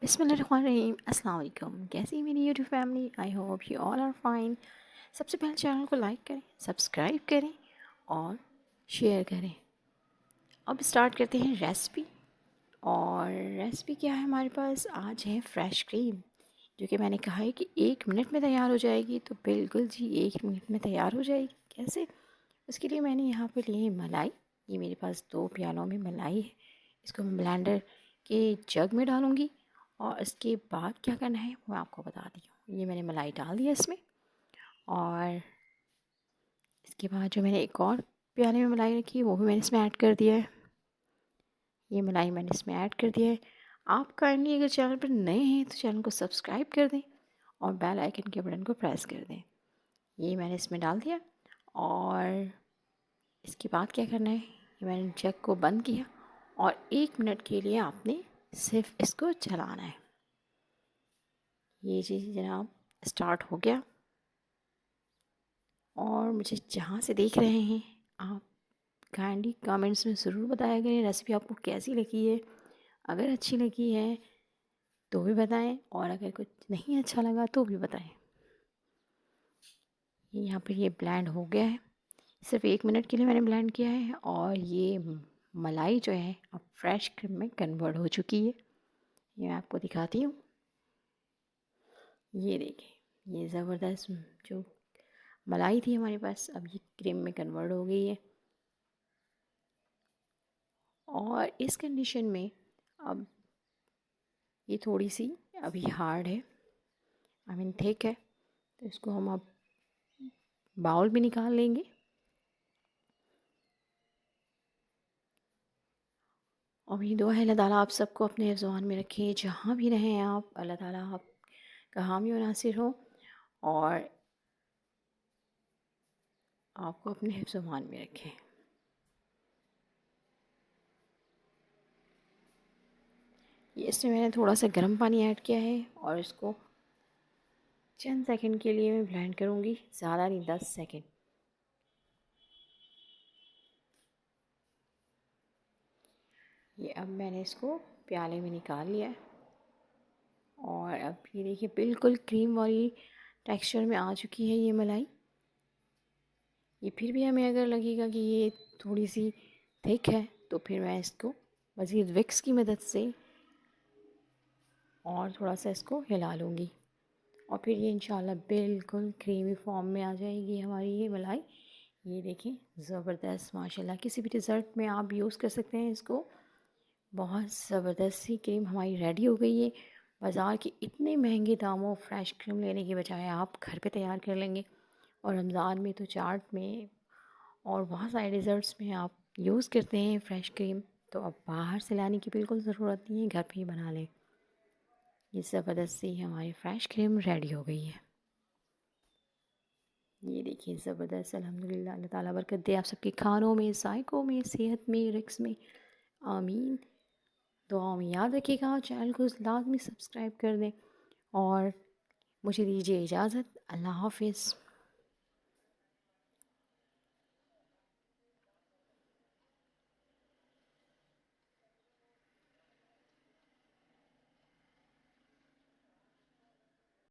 बिस्मिल्लाहिर्रहमानिर्रहीम। अस्सलाम वालेकुम। कैसी है मेरी YouTube family? I hope you all are fine. सबसे पहले चैनल को लाइक करें, सब्सक्राइब करें और शेयर करें। अब स्टार्ट करते हैं रेसिपी। और रेसिपी क्या है हमारे पास? आज है फ्रेश क्रीम, जो कि मैंने कहा है कि 1 मिनट में तैयार हो जाएगी। तो बिल्कुल जी 1 मिनट में तैयार हो जाएगी। कैसे? उसके लिए मैंने यहाँ पर ली है मलाई। ये मेरे पास 2 प्यालों में मलाई है। इसको मैं ब्लेंडर के जग में डालूँगी और इसके बाद क्या करना है वो मैं आपको बता दी हूँ। ये मैंने मलाई डाल दिया इसमें, और इसके बाद जो मैंने एक और प्याले में मलाई रखी है वो भी मैंने इसमें ऐड कर दिया है। ये मलाई मैंने इसमें ऐड कर दिया है। आप काइंडली अगर चैनल पर नए हैं तो चैनल को सब्सक्राइब कर दें और बेल आइकन के बटन को प्रेस कर दें। ये मैंने इसमें डाल दिया, और इसके बाद क्या करना है, ये मैंने जग को बंद किया और 1 मिनट के लिए आपने सिर्फ इसको चलाना है। ये चीज़ जनाब स्टार्ट हो गया। और मुझे जहाँ से देख रहे हैं आप काइंडली कमेंट्स में ज़रूर बताया करें रेसिपी आपको कैसी लगी है। अगर अच्छी लगी है तो भी बताएं, और अगर कुछ नहीं अच्छा लगा तो भी बताएं। ये यहाँ पर ये ब्लेंड हो गया है। सिर्फ 1 मिनट के लिए मैंने ब्लेंड किया है, और ये मलाई जो है अब फ्रेश क्रीम में कन्वर्ट हो चुकी है। ये मैं आपको दिखाती हूँ। ये देखिए, ये ज़बरदस्त जो मलाई थी हमारे पास अब ये क्रीम में कन्वर्ट हो गई है। और इस कंडीशन में अब ये थोड़ी सी अभी हार्ड है, आई मीन थिक है। तो इसको हम अब बाउल में निकाल लेंगे। और ये दुआ है अल्लाह ताला आप सबको अपने हिफ्ज़-ओ-मान में रखे, जहाँ भी रहें आप। अल्लाह ताला आपका हामी और नासिर हो, और आपको अपने हिफ्ज़-ओ-मान में रखें। ये इसमें मैंने थोड़ा सा गर्म पानी ऐड किया है, और इसको चंद सेकंड के लिए मैं ब्लेंड करूँगी, ज़्यादा नहीं, 10 सेकंड। ये अब मैंने इसको प्याले में निकाल लिया है, और अब ये देखिए बिल्कुल क्रीम वाली टेक्सचर में आ चुकी है ये मलाई। ये फिर भी हमें अगर लगेगा कि ये थोड़ी सी थिक है तो फिर मैं इसको मज़ीद विक्स की मदद से और थोड़ा सा इसको हिला लूँगी, और फिर ये इंशाल्लाह बिल्कुल क्रीमी फॉर्म में आ जाएगी हमारी ये मलाई। ये देखें ज़बरदस्त, माशाल्लाह। किसी भी डिज़र्ट में आप यूज़ कर सकते हैं इसको। बहुत ज़बरदस्त सी क्रीम हमारी रेडी हो गई है। बाज़ार के इतने महंगे दामों फ्रेश क्रीम लेने की बजाय आप घर पे तैयार कर लेंगे, और रमज़ान में तो चाट में और बहुत सारे डिज़र्ट्स में आप यूज़ करते हैं फ्रेश क्रीम, तो अब बाहर से लाने की बिल्कुल ज़रूरत नहीं है, घर पे ही बना लें। ये ज़बरदस्त सी हमारी फ़्रेश क्रीम रेडी हो गई है। ये देखिए ज़बरदस्त, अल्हम्दुलिल्लाह। अल्लाह ताला बरकत दे आप सबके खानों में, ज़ायक़ों में, सेहत में, रिज़्क़ में। आमीन। दुआओं में याद रखिएगा। चैनल को लाज़मी सब्सक्राइब कर दें, और मुझे दीजिए इजाज़त। अल्लाह हाफ़िज़।